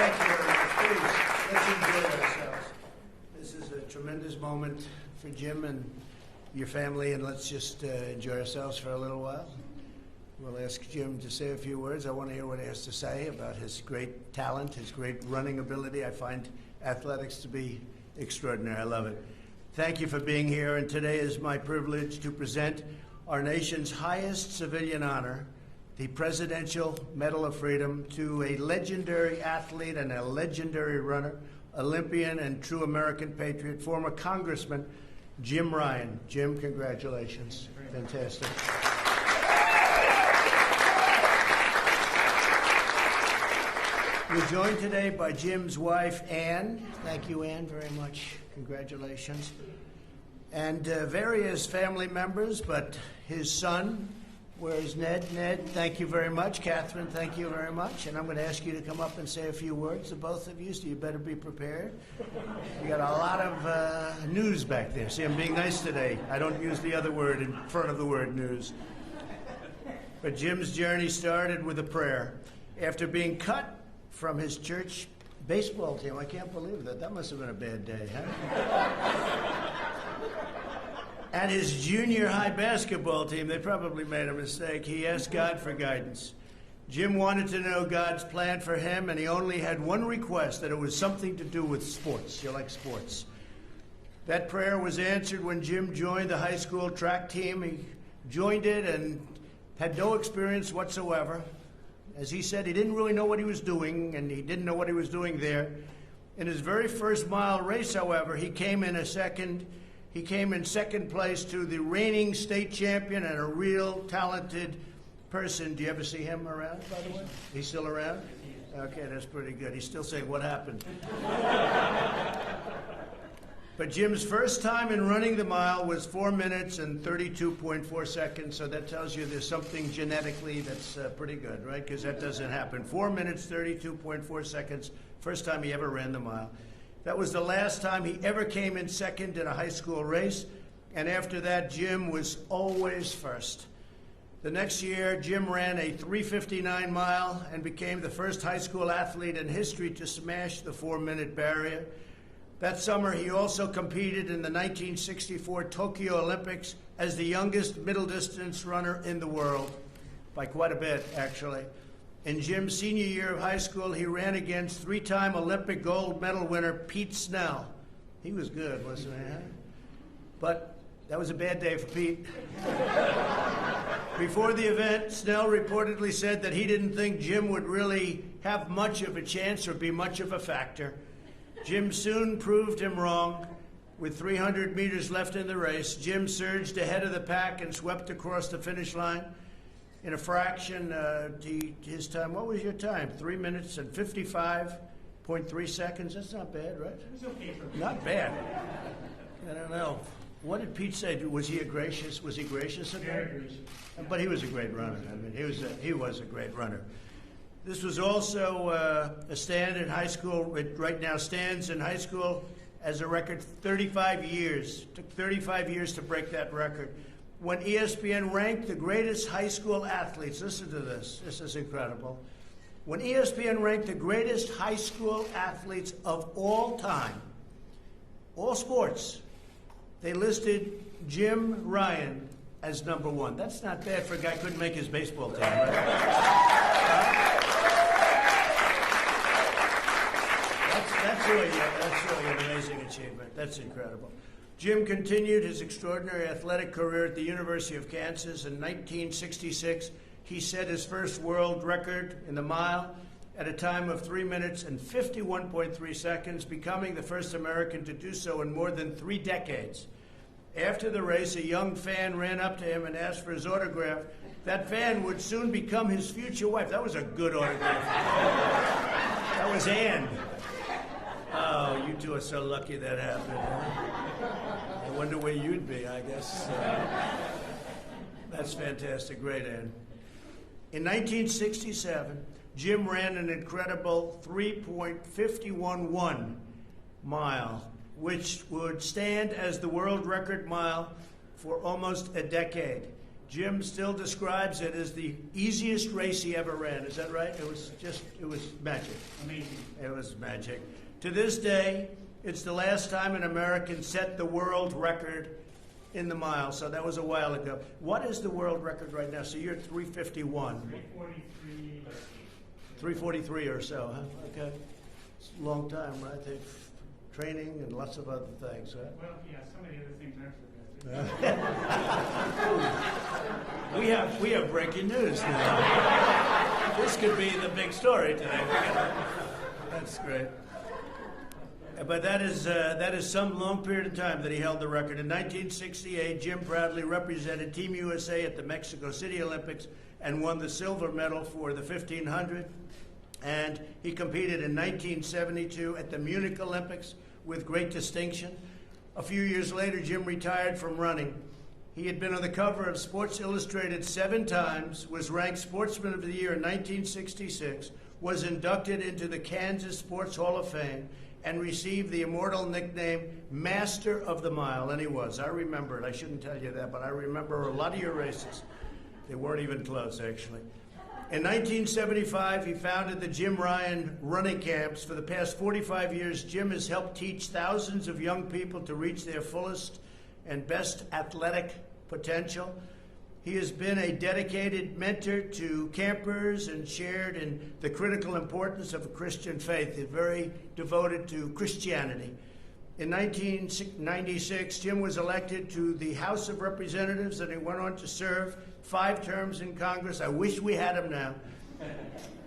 Thank you very much. Please, let's enjoy ourselves. This is a tremendous moment for Jim and your family, and let's just enjoy ourselves for a little while. We'll ask Jim to say a few words. I want to hear what he has to say about his great talent, his great running ability. I find athletics to be extraordinary. I love it. Thank you for being here, and today is my privilege to present our nation's highest civilian honor, the Presidential Medal of Freedom, to a legendary athlete and a legendary runner, Olympian and true American patriot, former Congressman Jim Ryun. Jim, congratulations. Fantastic. We're joined today by Jim's wife, Ann. Thank you, Ann, very much. Congratulations. And various family members, but his son, where's Ned? Ned, thank you very much. Catherine, thank you very much. And I'm going to ask you to come up and say a few words to both of you, so you better be prepared. You got a lot of news back there. See, I'm being nice today. I don't use the other word in front of the word news. But Jim's journey started with a prayer. After being cut from his church baseball team, I can't believe that. That must have been a bad day, huh? And his junior high basketball team, they probably made a mistake. He asked God for guidance. Jim wanted to know God's plan for him, and he only had one request, that it was something to do with sports. You like sports. That prayer was answered when Jim joined the high school track team. He joined it and had no experience whatsoever. As he said, he didn't really know what he was doing, and he didn't know what he was doing there. In his very first mile race, however, he came in second place to the reigning state champion and a real talented person. Do you ever see him around, by the way? He's still around? Okay, that's pretty good. He's still saying, what happened? But Jim's first time in running the mile was 4 minutes and 32.4 seconds, so that tells you there's something genetically that's pretty good, right? Because that doesn't happen. 4 minutes, 32.4 seconds, first time he ever ran the mile. That was the last time he ever came in second in a high school race, and after that, Jim was always first. The next year, Jim ran a 3:59 mile and became the first high school athlete in history to smash the 4-minute barrier. That summer, he also competed in the 1964 Tokyo Olympics as the youngest middle distance runner in the world, by quite a bit, actually. In Jim's senior year of high school, he ran against three-time Olympic gold medal winner Pete Snell. He was good, wasn't he? But that was a bad day for Pete. Before the event, Snell reportedly said that he didn't think Jim would really have much of a chance or be much of a factor. Jim soon proved him wrong. With 300 meters left in the race, Jim surged ahead of the pack and swept across the finish line. In a fraction, his time, what was your time? 3 minutes and 55.3 seconds? That's not bad, right? It was okay for me. Not bad. I don't know. What did Pete say? Was he gracious? Was he gracious at that? Very gracious. But he was a great runner. I mean, he was a great runner. This was also a stand in high school. It right now stands in high school as a record 35 years. It took 35 years to break that record. When ESPN ranked the greatest high school athletes, listen to this, this is incredible. When ESPN ranked the greatest high school athletes of all time, all sports, they listed Jim Ryun as #1. That's not bad for a guy who couldn't make his baseball team, right? That's really an amazing achievement. That's incredible. Jim continued his extraordinary athletic career at the University of Kansas. In 1966, he set his first world record in the mile at a time of 3 minutes and 51.3 seconds, becoming the first American to do so in more than 3 decades. After the race, a young fan ran up to him and asked for his autograph. That fan would soon become his future wife. That was a good autograph. That was Ann. Oh, you two are so lucky that happened. Huh? I wonder where you'd be, I guess. That's fantastic. Great, Ann. In 1967, Jim ran an incredible 3.511 mile, which would stand as the world record mile for almost a decade. Jim still describes it as the easiest race he ever ran. Is that right? It was magic. Amazing. It was magic. To this day, it's the last time an American set the world record in the mile. So that was a while ago. What is the world record right now? So you're 351. 343. 343 or so, huh? Okay. It's a long time, right? They've training and lots of other things, right? Well, yeah, some of the other things aren't so good. We have breaking news now. This could be the big story today. That's great. But that is some long period of time that he held the record. In 1968, Jim proudly represented Team USA at the Mexico City Olympics and won the silver medal for the 1500. And he competed in 1972 at the Munich Olympics with great distinction. A few years later, Jim retired from running. He had been on the cover of Sports Illustrated 7 times, was ranked Sportsman of the Year in 1966, was inducted into the Kansas Sports Hall of Fame, and received the immortal nickname Master of the Mile, and he was. I remember it. I shouldn't tell you that, but I remember a lot of your races. They weren't even close, actually. In 1975, he founded the Jim Ryun running camps. For the past 45 years, Jim has helped teach thousands of young people to reach their fullest and best athletic potential. He has been a dedicated mentor to campers and shared in the critical importance of a Christian faith. He's very devoted to Christianity. In 1996, Jim was elected to the House of Representatives, and he went on to serve 5 terms in Congress. I wish we had him now.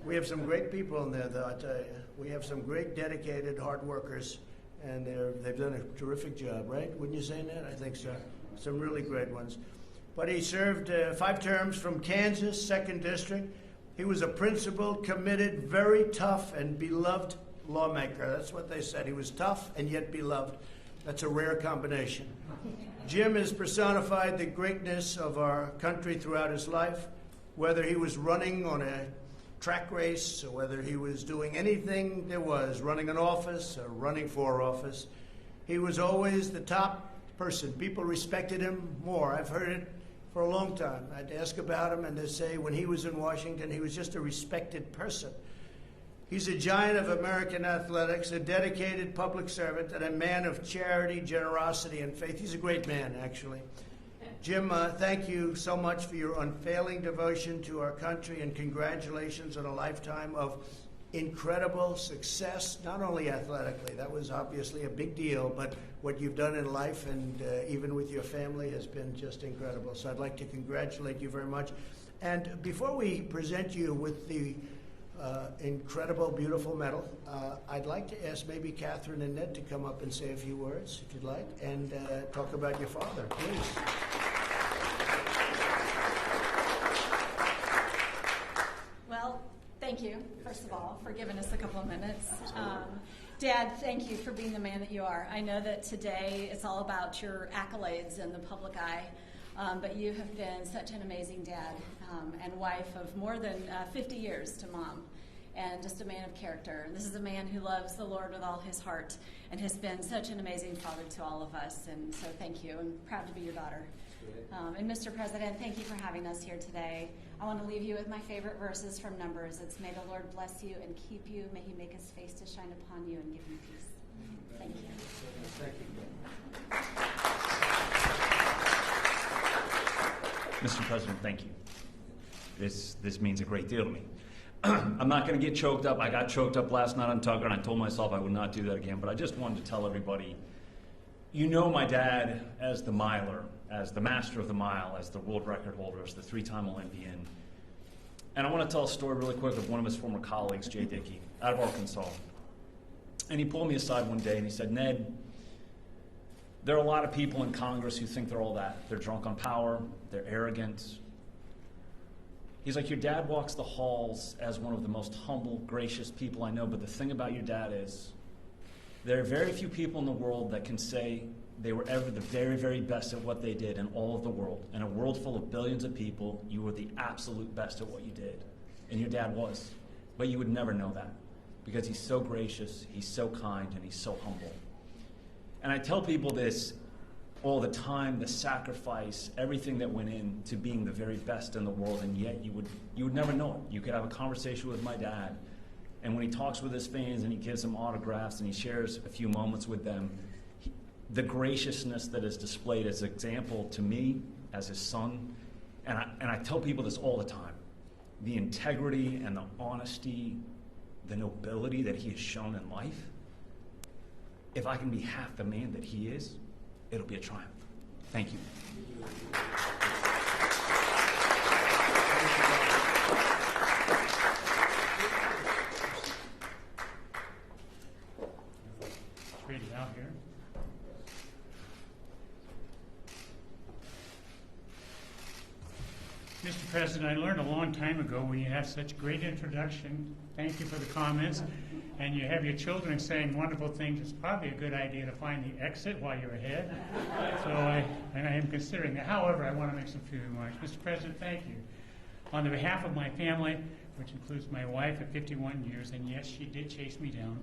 We have some great people in there, though, I tell you. We have some great, dedicated, hard workers, and they've done a terrific job, right? Wouldn't you say that? I think so. Some really great ones. But he served 5 terms from Kansas, 2nd District. He was a principled, committed, very tough, and beloved lawmaker. That's what they said. He was tough and yet beloved. That's a rare combination. Jim has personified the greatness of our country throughout his life, whether he was running on a track race or whether he was doing anything there was, running an office or running for office. He was always the top person. People respected him more. I've heard it for a long time. I'd ask about him, and they'd say when he was in Washington, he was just a respected person. He's a giant of American athletics, a dedicated public servant, and a man of charity, generosity, and faith. He's a great man, actually. Jim, thank you so much for your unfailing devotion to our country, and congratulations on a lifetime of incredible success, not only athletically. That was obviously a big deal, but what you've done in life and even with your family has been just incredible. So I'd like to congratulate you very much. And before we present you with the incredible, beautiful medal, I'd like to ask maybe Catherine and Ned to come up and say a few words, if you'd like, and talk about your father, please. Well, thank you, first of all, for giving us a couple of minutes. Dad, thank you for being the man that you are. I know that today it's all about your accolades in the public eye, but you have been such an amazing dad and wife of more than 50 years to Mom, and just a man of character. And this is a man who loves the Lord with all his heart and has been such an amazing father to all of us. And so thank you. I'm proud to be your daughter. And Mr. President, thank you for having us here today. I want to leave you with my favorite verses from Numbers. It's, may the Lord bless you and keep you. May he make his face to shine upon you and give you peace. Thank you. Thank you. Mr. President, thank you. This means a great deal to me. I'm not going to get choked up. I got choked up last night on Tucker, and I told myself I would not do that again, but I just wanted to tell everybody, you know my dad as the miler, as the master of the mile, as the world record holder, as the 3-time Olympian. And I want to tell a story really quick of one of his former colleagues, Jay Dickey, out of Arkansas. And he pulled me aside one day and he said, Ned, there are a lot of people in Congress who think they're all that. They're drunk on power, they're arrogant. He's like, your dad walks the halls as one of the most humble, gracious people I know, but the thing about your dad is there are very few people in the world that can say they were ever the very, very best at what they did in all of the world. In a world full of billions of people, you were the absolute best at what you did. And your dad was. But you would never know that because he's so gracious, he's so kind, and he's so humble. And I tell people this, all the time, the sacrifice, everything that went into being the very best in the world, and yet you would never know it. You could have a conversation with my dad, and when he talks with his fans and he gives them autographs and he shares a few moments with them, the graciousness that is displayed as an example to me as his son, and I tell people this all the time, the integrity and the honesty, the nobility that he has shown in life, if I can be half the man that he is, it'll be a triumph. Thank you. Read it out here. Mr. President, I learned a long time ago when you have such great introduction, thank you for the comments, and you have your children saying wonderful things, it's probably a good idea to find the exit while you're ahead. So I am considering that. However, I want to make some few remarks. Mr. President, thank you. On the behalf of my family, which includes my wife of 51 years, and yes, she did chase me down,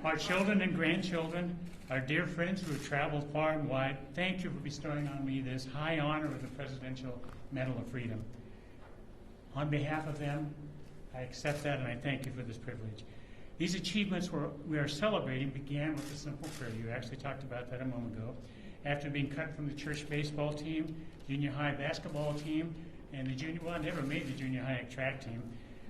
our children and grandchildren, our dear friends who have traveled far and wide, thank you for bestowing on me this high honor of the Presidential Medal of Freedom. On behalf of them, I accept that and I thank you for this privilege. These achievements we are celebrating began with a simple prayer. You actually talked about that a moment ago. After being cut from the church baseball team, junior high basketball team, and I never made the junior high track team,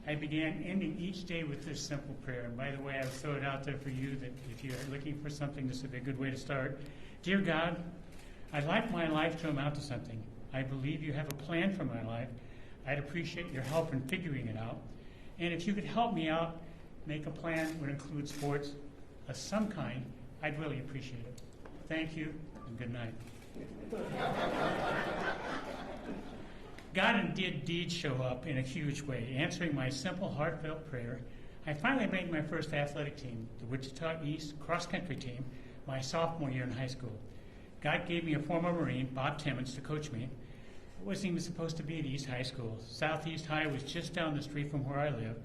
I began ending each day with this simple prayer. And by the way, I would throw it out there for you that if you're looking for something, this would be a good way to start. Dear God, I'd like my life to amount to something. I believe you have a plan for my life. I'd appreciate your help in figuring it out. And if you could help me out, make a plan that would include sports of some kind, I'd really appreciate it. Thank you, and good night. God indeed show up in a huge way, answering my simple, heartfelt prayer. I finally made my first athletic team, the Wichita East cross-country team, my sophomore year in high school. God gave me a former Marine, Bob Timmons, to coach me. I wasn't even supposed to be at East High School. Southeast High was just down the street from where I live.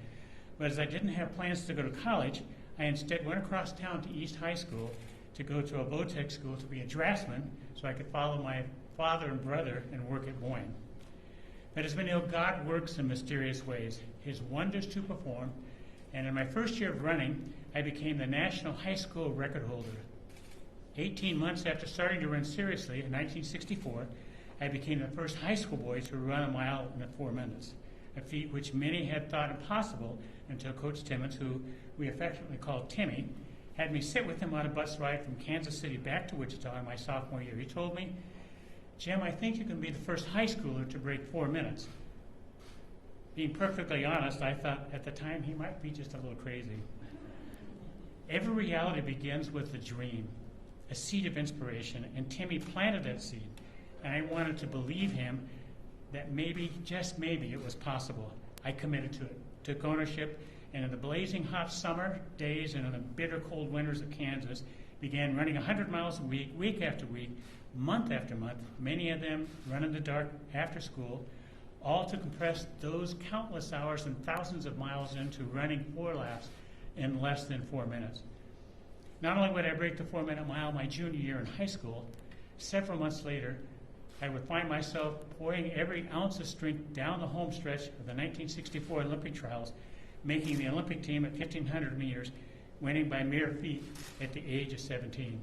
But as I didn't have plans to go to college, I instead went across town to East High School to go to a Vo-Tech school to be a draftsman so I could follow my father and brother and work at Boeing. But as we know, God works in mysterious ways, his wonders to perform, and in my first year of running, I became the national high school record holder. 18 months after starting to run seriously in 1964, I became the first high school boy to run a mile in 4 minutes, a feat which many had thought impossible until Coach Timmons, who we affectionately called Timmy, had me sit with him on a bus ride from Kansas City back to Wichita in my sophomore year. He told me, Jim, I think you can be the first high schooler to break 4 minutes. Being perfectly honest, I thought at the time he might be just a little crazy. Every reality begins with a dream, a seed of inspiration, and Timmy planted that seed. And I wanted to believe him that maybe, just maybe, it was possible. I committed to it, took ownership, and in the blazing hot summer days and in the bitter cold winters of Kansas, began running 100 miles a week, week after week, month after month, many of them run in the dark after school, all to compress those countless hours and thousands of miles into running 4 laps in less than 4 minutes. Not only would I break the 4-minute mile my junior year in high school, several months later, I would find myself pouring every ounce of strength down the home stretch of the 1964 Olympic trials, making the Olympic team at 1,500 meters, winning by mere feet at the age of 17.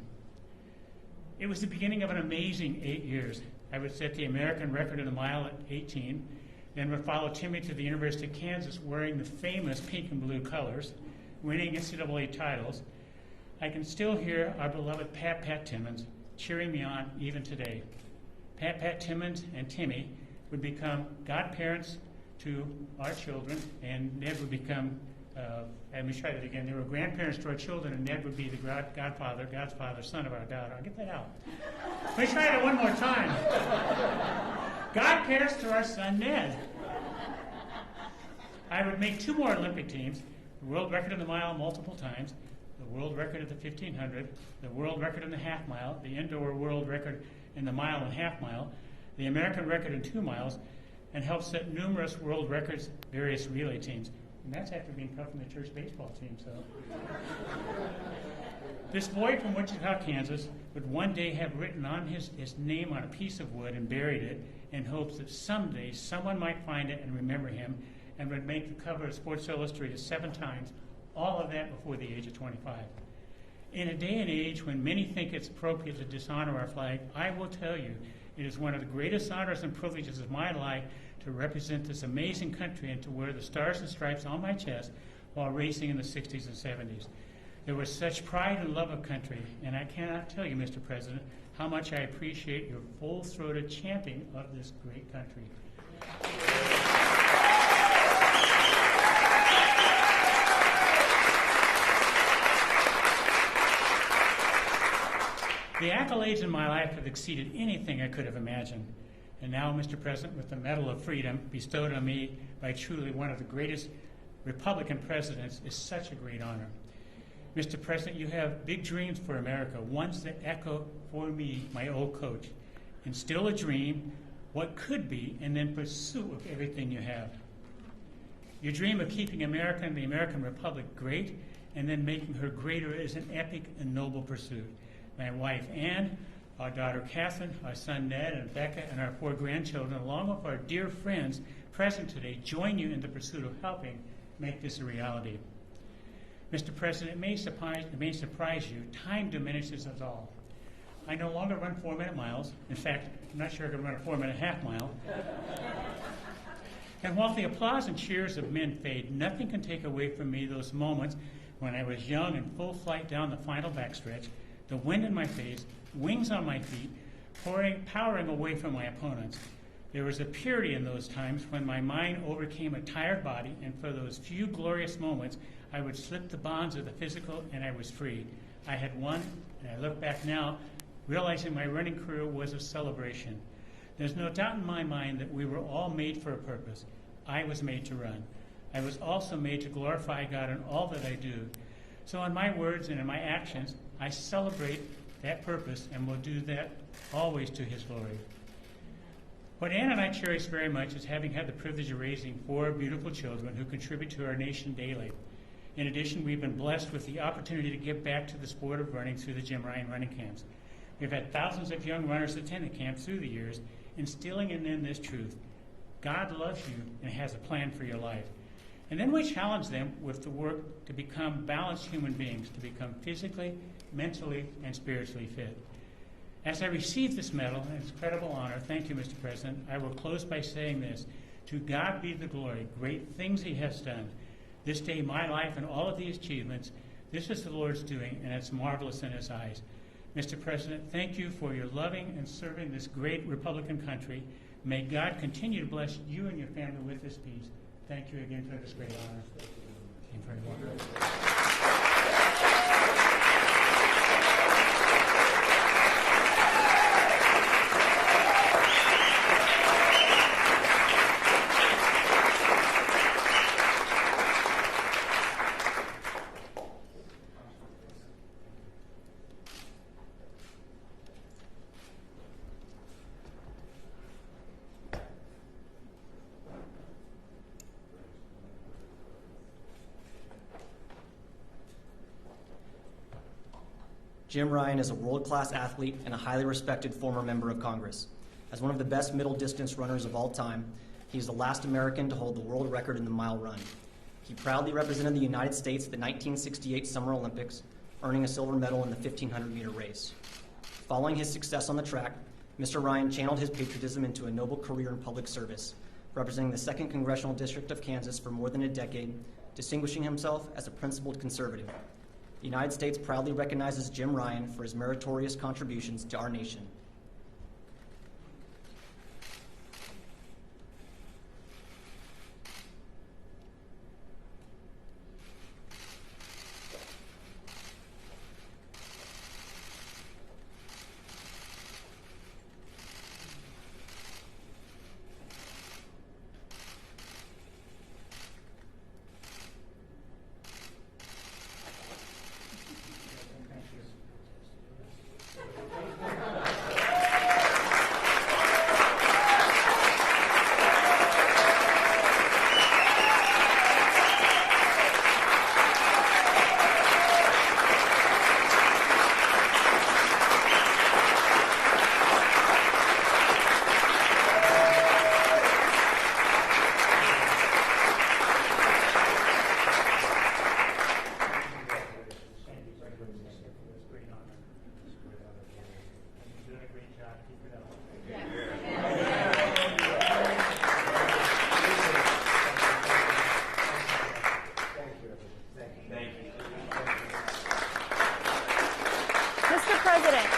It was the beginning of an amazing 8 years. I would set the American record in the mile at 18, then would follow Timmy to the University of Kansas wearing the famous pink and blue colors, winning NCAA titles. I can still hear our beloved Pat Timmons cheering me on even today. Pat Timmons and Timmy would become godparents to our children, and Ned would become, let me try that again, they were grandparents to our children, and Ned would be the God's father, son of our daughter. I'll get that out. Let me try it one more time. Godparents to our son, Ned. I would make 2 more Olympic teams, the world record in the mile multiple times, the world record at the 1,500, the world record in the half mile, the indoor world record in the mile and half mile, the American record in 2 miles, and helped set numerous world records, various relay teams. And that's after being cut from the church baseball team, so. This boy from Wichita, Kansas, would one day have written on his name on a piece of wood and buried it in hopes that someday someone might find it and remember him and would make the cover of Sports Illustrated 7 times, all of that before the age of 25. In a day and age when many think it's appropriate to dishonor our flag, I will tell you it is one of the greatest honors and privileges of my life to represent this amazing country and to wear the stars and stripes on my chest while racing in the 60s and 70s. There was such pride and love of country, and I cannot tell you, Mr. President, how much I appreciate your full-throated championing of this great country. The accolades in my life have exceeded anything I could have imagined. And now, Mr. President, with the Medal of Freedom bestowed on me by truly one of the greatest Republican presidents is such a great honor. Mr. President, you have big dreams for America, ones that echo for me, my old coach. Instill a dream, what could be, and then pursue of everything you have. Your dream of keeping America and the American Republic great and then making her greater is an epic and noble pursuit. My wife, Ann, our daughter, Catherine, our son, Ned, and Becca, and our 4 grandchildren, along with our dear friends present today, join you in the pursuit of helping make this a reality. Mr. President, it may surprise you, time diminishes us all. I no longer run 4-minute miles. In fact, I'm not sure I can run a 4-minute half mile. And while the applause and cheers of men fade, nothing can take away from me those moments when I was young and full flight down the final backstretch, the wind in my face, wings on my feet, powering away from my opponents. There was a purity in those times when my mind overcame a tired body, and for those few glorious moments, I would slip the bonds of the physical and I was free. I had won, and I look back now, realizing my running career was a celebration. There's no doubt in my mind that we were all made for a purpose. I was made to run. I was also made to glorify God in all that I do. So in my words and in my actions, I celebrate that purpose and will do that always to His glory. What Ann and I cherish very much is having had the privilege of raising 4 beautiful children who contribute to our nation daily. In addition, we've been blessed with the opportunity to give back to the sport of running through the Jim Ryun running camps. We've had thousands of young runners attend the camp through the years, instilling in them this truth: God loves you and has a plan for your life. And then we challenge them with the work to become balanced human beings, to become physically, mentally, and spiritually fit. As I receive this medal, and it's an incredible honor, thank you, Mr. President, I will close by saying this: to God be the glory, great things He has done. This day, my life and all of these achievements, this is the Lord's doing, and it's marvelous in His eyes. Mr. President, thank you for your loving and serving this great Republican country. May God continue to bless you and your family with this peace. Thank you again for this great honor. Thank you very much. Jim Ryun is a world-class athlete and a highly respected former member of Congress. As one of the best middle-distance runners of all time, he is the last American to hold the world record in the mile run. He proudly represented the United States at the 1968 Summer Olympics, earning a silver medal in the 1,500-meter race. Following his success on the track, Mr. Ryun channeled his patriotism into a noble career in public service, representing the 2nd Congressional District of Kansas for more than a decade, distinguishing himself as a principled conservative. The United States proudly recognizes Jim Ryun for his meritorious contributions to our nation. President.